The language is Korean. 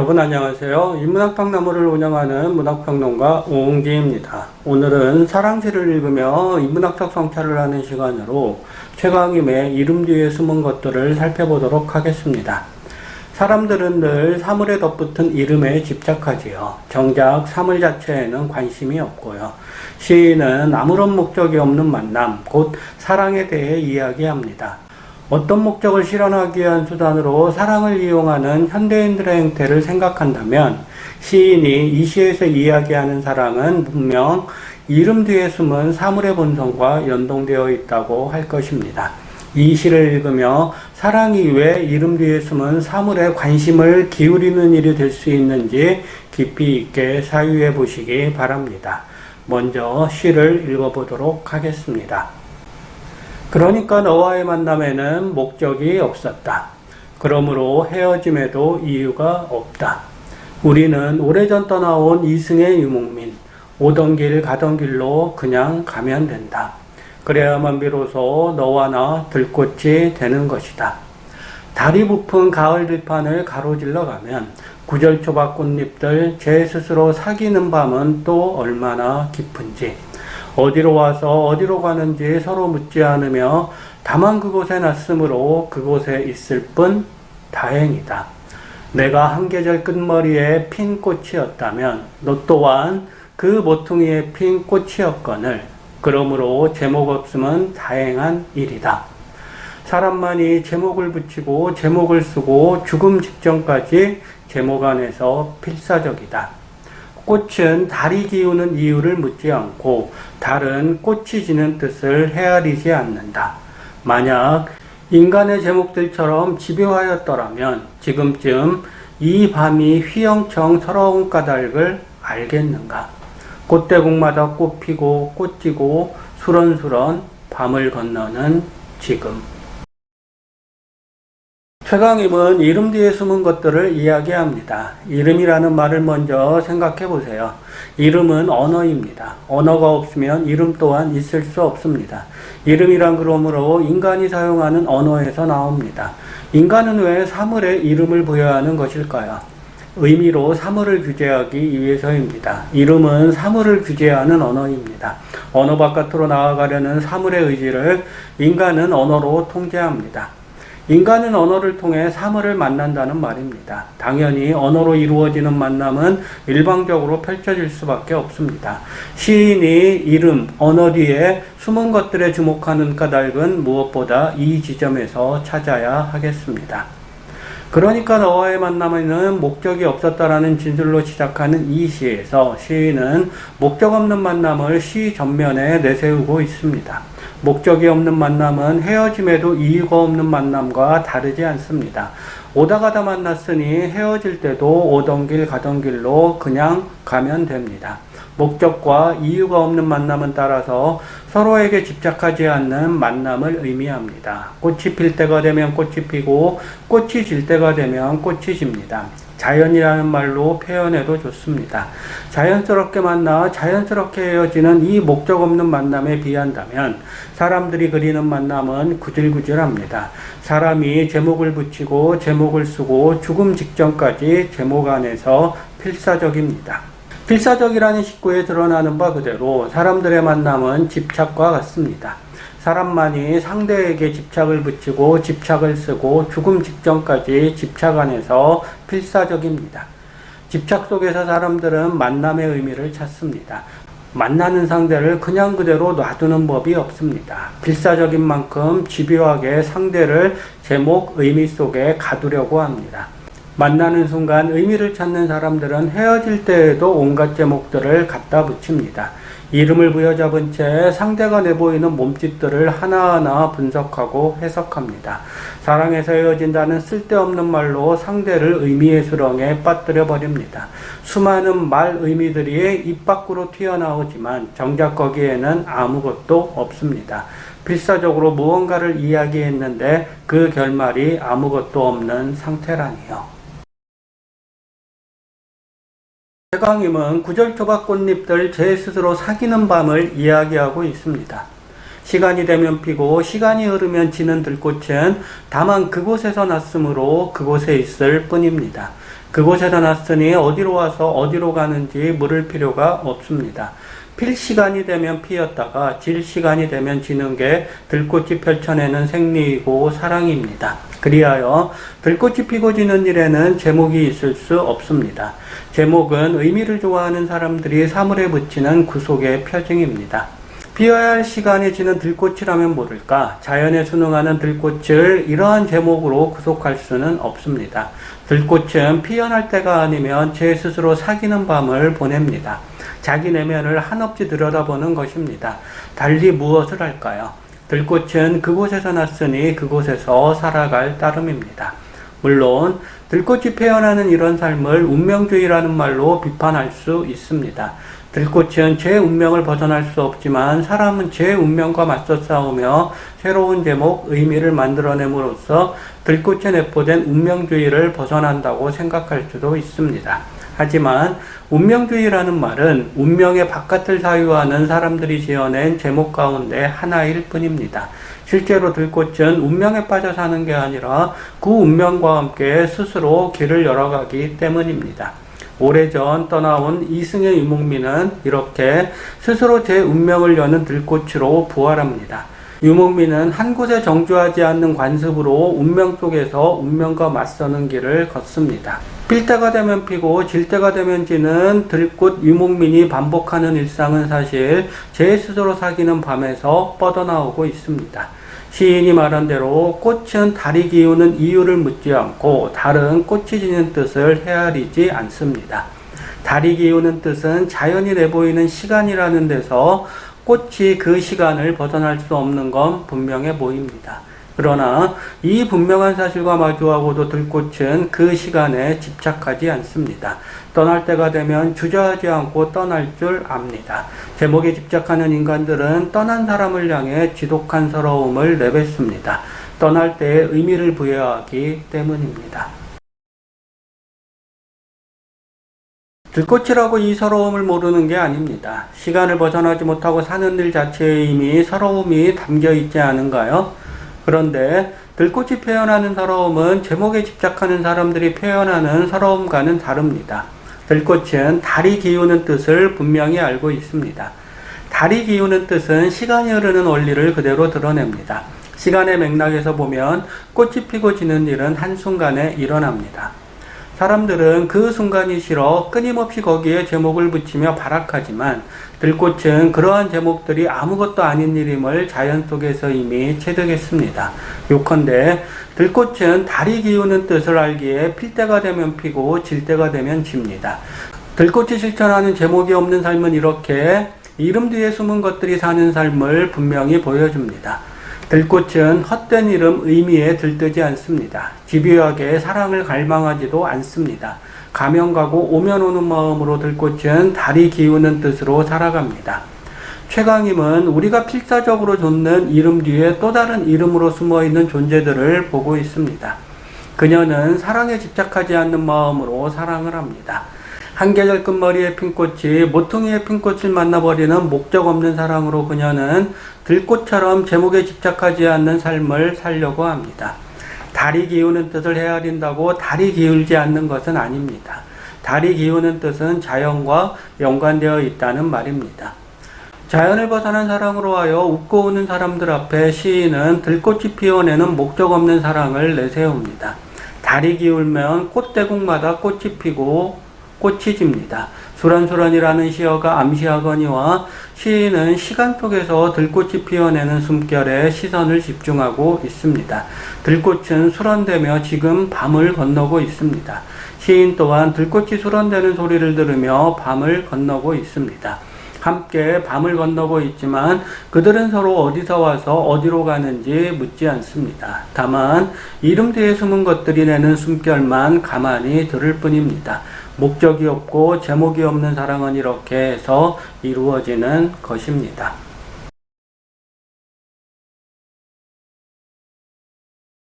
여러분 안녕하세요. 인문학박람회를 운영하는 문학평론가 오은기입니다. 오늘은 사랑시를 읽으며 인문학적 성찰을 하는 시간으로 최강임의 이름 뒤에 숨은 것들을 살펴보도록 하겠습니다. 사람들은 늘 사물에 덧붙은 이름에 집착하지요. 정작 사물 자체에는 관심이 없고요. 시인은 아무런 목적이 없는 만남, 곧 사랑에 대해 이야기합니다. 어떤 목적을 실현하기 위한 수단으로 사랑을 이용하는 현대인들의 행태를 생각한다면 시인이 이 시에서 이야기하는 사랑은 분명 이름 뒤에 숨은 사물의 본성과 연동되어 있다고 할 것입니다. 이 시를 읽으며 사랑이 왜 이름 뒤에 숨은 사물에 관심을 기울이는 일이 될 수 있는지 깊이 있게 사유해 보시기 바랍니다. 먼저 시를 읽어보도록 하겠습니다. 그러니까 너와의 만남에는 목적이 없었다. 그러므로 헤어짐에도 이유가 없다. 우리는 오래전 떠나온 이승의 유목민, 오던 길 가던 길로 그냥 가면 된다. 그래야만 비로소 너와 나 들꽃이 되는 것이다. 달이 부푼 가을 들판을 가로질러 가면 구절초밥 꽃잎들 제 스스로 사귀는 밤은 또 얼마나 깊은지, 어디로 와서 어디로 가는지 서로 묻지 않으며 다만 그곳에 났으므로 그곳에 있을 뿐 다행이다. 내가 한 계절 끝머리에 핀 꽃이었다면 너 또한 그 모퉁이에 핀 꽃이었거늘. 그러므로 제목 없음은 다행한 일이다. 사람만이 제목을 붙이고 제목을 쓰고 죽음 직전까지 제목 안에서 필사적이다. 꽃은 달이 기우는 이유를 묻지 않고 달은 꽃이 지는 뜻을 헤아리지 않는다. 만약 인간의 제목들처럼 집요하였더라면 지금쯤 이 밤이 휘영청 서러운 까닭을 알겠는가. 꽃대국마다 꽃 피고 꽃 지고 수런수런 밤을 건너는 지금. 최강임은 이름 뒤에 숨은 것들을 이야기합니다. 이름이라는 말을 먼저 생각해 보세요. 이름은 언어입니다. 언어가 없으면 이름 또한 있을 수 없습니다. 이름이란 그러므로 인간이 사용하는 언어에서 나옵니다. 인간은 왜 사물에 이름을 부여하는 것일까요? 의미로 사물을 규제하기 위해서입니다. 이름은 사물을 규제하는 언어입니다. 언어 바깥으로 나아가려는 사물의 의지를 인간은 언어로 통제합니다. 인간은 언어를 통해 사물을 만난다는 말입니다. 당연히 언어로 이루어지는 만남은 일방적으로 펼쳐질 수밖에 없습니다. 시인이 이름, 언어 뒤에 숨은 것들에 주목하는 까닭은 무엇보다 이 지점에서 찾아야 하겠습니다. 그러니까 너와의 만남에는 목적이 없었다라는 진술로 시작하는 이 시에서 시인은 목적 없는 만남을 시 전면에 내세우고 있습니다. 목적이 없는 만남은 헤어짐에도 이유가 없는 만남과 다르지 않습니다. 오다 가다 만났으니 헤어질 때도 오던 길 가던 길로 그냥 가면 됩니다. 목적과 이유가 없는 만남은 따라서 서로에게 집착하지 않는 만남을 의미합니다. 꽃이 필 때가 되면 꽃이 피고 꽃이 질 때가 되면 꽃이 집니다. 자연이라는 말로 표현해도 좋습니다. 자연스럽게 만나 자연스럽게 헤어지는 이 목적 없는 만남에 비한다면 사람들이 그리는 만남은 구질구질합니다. 사람이 제목을 붙이고 제목을 쓰고 죽음 직전까지 제목 안에서 필사적입니다. 필사적이라는 식구에 드러나는 바 그대로 사람들의 만남은 집착과 같습니다. 사람만이 상대에게 집착을 붙이고 집착을 쓰고 죽음 직전까지 집착 안에서 필사적입니다. 집착 속에서 사람들은 만남의 의미를 찾습니다. 만나는 상대를 그냥 그대로 놔두는 법이 없습니다. 필사적인 만큼 집요하게 상대를 제목, 의미 속에 가두려고 합니다. 만나는 순간 의미를 찾는 사람들은 헤어질 때에도 온갖 제목들을 갖다 붙입니다. 이름을 부여잡은 채 상대가 내보이는 몸짓들을 하나하나 분석하고 해석합니다. 사랑에서 헤어진다는 쓸데없는 말로 상대를 의미의 수렁에 빠뜨려 버립니다. 수많은 말 의미들이 입 밖으로 튀어나오지만 정작 거기에는 아무것도 없습니다. 필사적으로 무언가를 이야기했는데 그 결말이 아무것도 없는 상태라니요. 최강임은 구절초밥 꽃잎들 제 스스로 사귀는 밤을 이야기하고 있습니다. 시간이 되면 피고 시간이 흐르면 지는 들꽃은 다만 그곳에서 났으므로 그곳에 있을 뿐입니다. 그곳에서 났으니 어디로 와서 어디로 가는지 물을 필요가 없습니다. 필 시간이 되면 피었다가 질 시간이 되면 지는 게 들꽃이 펼쳐내는 생리이고 사랑입니다. 그리하여 들꽃이 피고 지는 일에는 제목이 있을 수 없습니다. 제목은 의미를 좋아하는 사람들이 사물에 붙이는 구속의 표징입니다. 피어야 할 시간에 지는 들꽃이라면 모를까? 자연에 순응하는 들꽃을 이러한 제목으로 구속할 수는 없습니다. 들꽃은 피어날 때가 아니면 제 스스로 사귀는 밤을 보냅니다. 자기 내면을 한없이 들여다보는 것입니다. 달리 무엇을 할까요? 들꽃은 그곳에서 났으니 그곳에서 살아갈 따름입니다. 물론 들꽃이 피어나는 이런 삶을 운명주의라는 말로 비판할 수 있습니다. 들꽃은 제 운명을 벗어날 수 없지만 사람은 제 운명과 맞서 싸우며 새로운 제목, 의미를 만들어냄으로써 들꽃에 내포된 운명주의를 벗어난다고 생각할 수도 있습니다. 하지만 운명주의라는 말은 운명의 바깥을 사유하는 사람들이 지어낸 제목 가운데 하나일 뿐입니다. 실제로 들꽃은 운명에 빠져 사는 게 아니라 그 운명과 함께 스스로 길을 열어가기 때문입니다. 오래전 떠나온 이승의 유목민은 이렇게 스스로 제 운명을 여는 들꽃으로 부활합니다. 유목민은 한 곳에 정주하지 않는 관습으로 운명 속에서 운명과 맞서는 길을 걷습니다. 필 때가 되면 피고 질 때가 되면 지는 들꽃 유목민이 반복하는 일상은 사실 제 스스로 사귀는 밤에서 뻗어나오고 있습니다. 시인이 말한 대로 꽃은 달이 기우는 이유를 묻지 않고 달은 꽃이 지는 뜻을 헤아리지 않습니다. 달이 기우는 뜻은 자연이 내보이는 시간이라는 데서 꽃이 그 시간을 벗어날 수 없는 건 분명해 보입니다. 그러나 이 분명한 사실과 마주하고도 들꽃은 그 시간에 집착하지 않습니다. 떠날 때가 되면 주저하지 않고 떠날 줄 압니다. 제목에 집착하는 인간들은 떠난 사람을 향해 지독한 서러움을 내뱉습니다. 떠날 때에 의미를 부여하기 때문입니다. 들꽃이라고 이 서러움을 모르는 게 아닙니다. 시간을 벗어나지 못하고 사는 일 자체에 이미 서러움이 담겨 있지 않은가요? 그런데 들꽃이 표현하는 서러움은 제목에 집착하는 사람들이 표현하는 서러움과는 다릅니다. 들꽃은 달이 기우는 뜻을 분명히 알고 있습니다. 달이 기우는 뜻은 시간이 흐르는 원리를 그대로 드러냅니다. 시간의 맥락에서 보면 꽃이 피고 지는 일은 한순간에 일어납니다. 사람들은 그 순간이 싫어 끊임없이 거기에 제목을 붙이며 발악하지만 들꽃은 그러한 제목들이 아무것도 아닌 일임을 자연 속에서 이미 체득했습니다. 요컨대 들꽃은 달이 기우는 뜻을 알기에 필 때가 되면 피고 질 때가 되면 집니다. 들꽃이 실천하는 제목이 없는 삶은 이렇게 이름 뒤에 숨은 것들이 사는 삶을 분명히 보여줍니다. 들꽃은 헛된 이름 의미에 들뜨지 않습니다. 집요하게 사랑을 갈망하지도 않습니다. 가면 가고 오면 오는 마음으로 들꽃은 달이 기우는 뜻으로 살아갑니다. 최강임은 우리가 필사적으로 좇는 이름 뒤에 또 다른 이름으로 숨어있는 존재들을 보고 있습니다. 그녀는 사랑에 집착하지 않는 마음으로 사랑을 합니다. 한 계절 끝머리의 핀 꽃이 모퉁이의 핀 꽃을 만나버리는 목적 없는 사랑으로 그녀는 들꽃처럼 제목에 집착하지 않는 삶을 살려고 합니다. 달이 기우는 뜻을 헤아린다고 달이 기울지 않는 것은 아닙니다. 달이 기우는 뜻은 자연과 연관되어 있다는 말입니다. 자연을 벗어난 사랑으로 하여 웃고 우는 사람들 앞에 시인은 들꽃이 피어내는 목적 없는 사랑을 내세웁니다. 달이 기울면 꽃대국마다 꽃이 피고 꽃이 집니다. 수란수란이라는 시어가 암시하거니와 시인은 시간 속에서 들꽃이 피어내는 숨결에 시선을 집중하고 있습니다. 들꽃은 수란되며 지금 밤을 건너고 있습니다. 시인 또한 들꽃이 수란되는 소리를 들으며 밤을 건너고 있습니다. 함께 밤을 건너고 있지만 그들은 서로 어디서 와서 어디로 가는지 묻지 않습니다. 다만 이름 뒤에 숨은 것들이 내는 숨결만 가만히 들을 뿐입니다. 목적이 없고 제목이 없는 사랑은 이렇게 해서 이루어지는 것입니다.